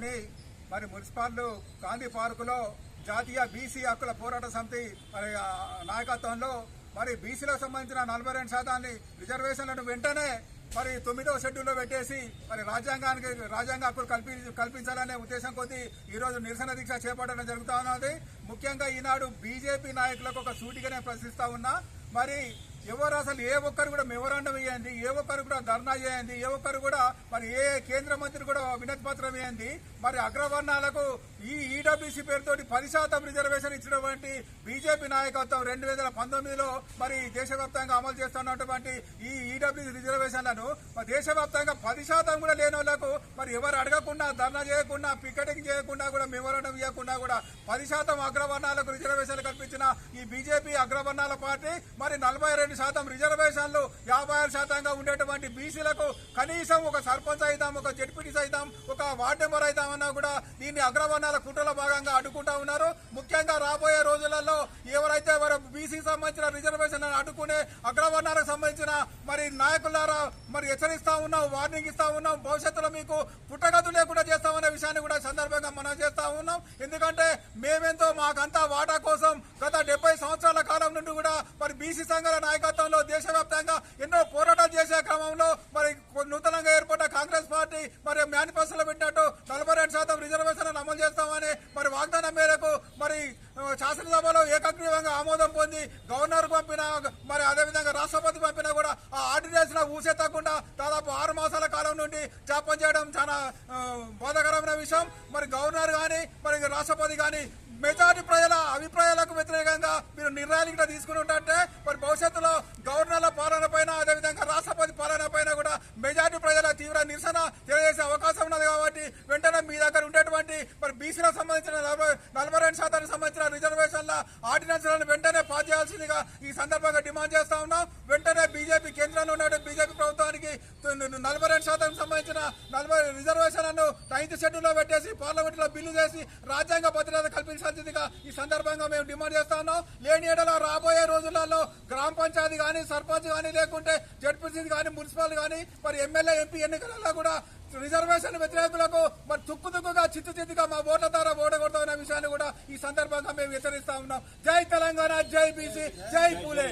తీసుకొని మరి మున్సిపల్ గాంధీ పార్కులో జాతీయ బీసీ హక్కుల పోరాట సమితి మరి నాయకత్వంలో మరి బీసీలకు సంబంధించిన 42% రిజర్వేషన్లను వెంటనే మరి 9వ షెడ్యూల్లో పెట్టేసి మరి రాజ్యాంగ హక్కులు కల్పించాలనే ఉద్దేశం కొద్దీ ఈరోజు నిరసన దీక్ష చేపట్టడం జరుగుతూ ఉన్నది. ముఖ్యంగా ఈనాడు బీజేపీ నాయకులకు ఒక సూటిగానే ప్రశ్నిస్తా ఉన్నా, మరి ఎవరు అసలు ఏ ఒక్కరు కూడా మెమోరాండం వేయండి, ఏ ఒక్కరు కూడా ధర్నా చేయండి, ఏ ఒక్కరు కూడా మరి ఏ కేంద్ర మంత్రి కూడా వినతి పత్రం వేయండి. మరి అగ్రవర్ణాలకు ఈ ఈడబ్ల్యూసీ పేరుతోటి 10% రిజర్వేషన్ ఇచ్చినటువంటి బీజేపీ నాయకత్వం 2019లో మరి దేశవ్యాప్తంగా అమలు చేస్తున్నటువంటి ఈ ఈడబ్ల్యూసీ రిజర్వేషన్లను దేశవ్యాప్తంగా 10% కూడా లేని వాళ్లకు మరి ఎవరు అడగకుండా, ధర్నా చేయకుండా, పికెటింగ్ చేయకుండా కూడా, మెమోరాండం ఇవ్వకుండా కూడా 10% అగ్రవర్ణాలకు రిజర్వేషన్లు కల్పించిన ఈ బీజేపీ అగ్రవర్ణాల పార్టీ మరి 42% రిజర్వేషన్లు 56%గా ఉండేటువంటి బీసీలకు కనీసం ఒక సర్పంచ్ అయితాం, ఒక జడ్పీటీసీ అయితాం, ఒక వార్డు మెంబర్ అయితామన్నా కూడా దీన్ని అగ్రవర్ణాల కుట్రలో భాగంగా అడ్డుకుంటా ఉన్నారు. ముఖ్యంగా రాబోయే రోజులలో ఎవరైతే బీసీకి సంబంధించిన రిజర్వేషన్ అడ్డుకునే అగ్రవర్ణాలకు సంబంధించిన మరి నాయకులారా మరి హెచ్చరిస్తా ఉన్నాం, వార్నింగ్ ఇస్తా ఉన్నాం. భవిష్యత్తులో మీకు పుట్టగతులు లేకుండా చేస్తామనే విషయాన్ని కూడా సందర్భంగా మనం చేస్తా ఉన్నాం. ఎందుకంటే మేమెంతో మాకంతా వాటా కోసం గత 70 సంవత్సరాల కాలం నుండి కూడా మరి బీసీ సంఘాల నాయకత్వంలో దేశవ్యాప్తంగా ఎన్నో పోరాటాలు చేసే క్రమంలో మరి నూతనంగా ఏర్పడ్డ కాంగ్రెస్ పార్టీ మరి మేనిఫెస్టోలో పెట్టినట్టు 42% రిజర్వేషన్ అమలు చేస్తామని మరి వాగ్దానం మేరకు మరి శాసనసభలో ఏకగ్రీవంగా ఆమోదం పొంది గవర్నర్ పంపిన మరి అదేవిధంగా రాష్ట్రపతి పంపినా కూడా ఆ ఆర్డినెన్స్ ఊసెత్తకుండా దాదాపు 6 మాసాల కాలం నుండి జాప్యం చేయడం చాలా బాధాకరమైన విషయం. మరి గవర్నర్ కానీ మరి రాష్ట్రపతి కానీ మెజారిటీ ప్రజల అభిప్రాయాలకు వ్యతిరేకంగా మీరు నిర్ణయాలు కూడా తీసుకుని ఉంటే మరి భవిష్యత్తులో గవర్నర్ల పాలన పైన అదేవిధంగా రాష్ట్రపతి పాలన పైన కూడా మెజారిటీ ప్రజల తీవ్ర నిరసన తెలియజేసే అవకాశం ఉన్నది. కాబట్టి వెంటనే మీ దగ్గర ఉండేటువంటి మరి బీసీలకు సంబంధించిన 42% సంబంధించిన రిజర్వేషన్ల ఆర్డినెన్స్లను వెంటనే పాస్ చేయాల్సిందిగా ఈ సందర్భంగా డిమాండ్ చేస్తా ఉన్నాం. వెంటనే బీజేపీ కేంద్రంలో ఉన్న బీజేపీ ప్రభుత్వానికి 42% సంబంధించిన 40 రిజర్వేషన్లను 9th షెడ్యూల్లో పెట్టేసి పార్లమెంట్ లో బిల్లు చేసి రాజ్యాంగ భద్రత కల్పించాల్సిందిగా ఈ సందర్భంగా మేము డిమాండ్ చేస్తా ఉన్నాం. లేని ఏడలో రాబోయే రోజులలో గ్రామ పంచాయతీ కానీ, సర్పంచ్ కానీ, లేకుంటే జడ్పీసీ కానీ, మున్సిపల్ కానీ మరి ఎమ్మెల్యే ఎంపీ ఎన్నికలలో కూడా రిజర్వేషన్ వ్యతిరేకులకు మరి తుక్కుగా చిత్తుగా మా ఓట్ల ద్వారా ఓడగొడతామన్న విషయాన్ని కూడా ఈ సందర్భంగా మేము హెచ్చరిస్తా ఉన్నాం. జై తెలంగాణ, జై బీసీ, జై పూలే.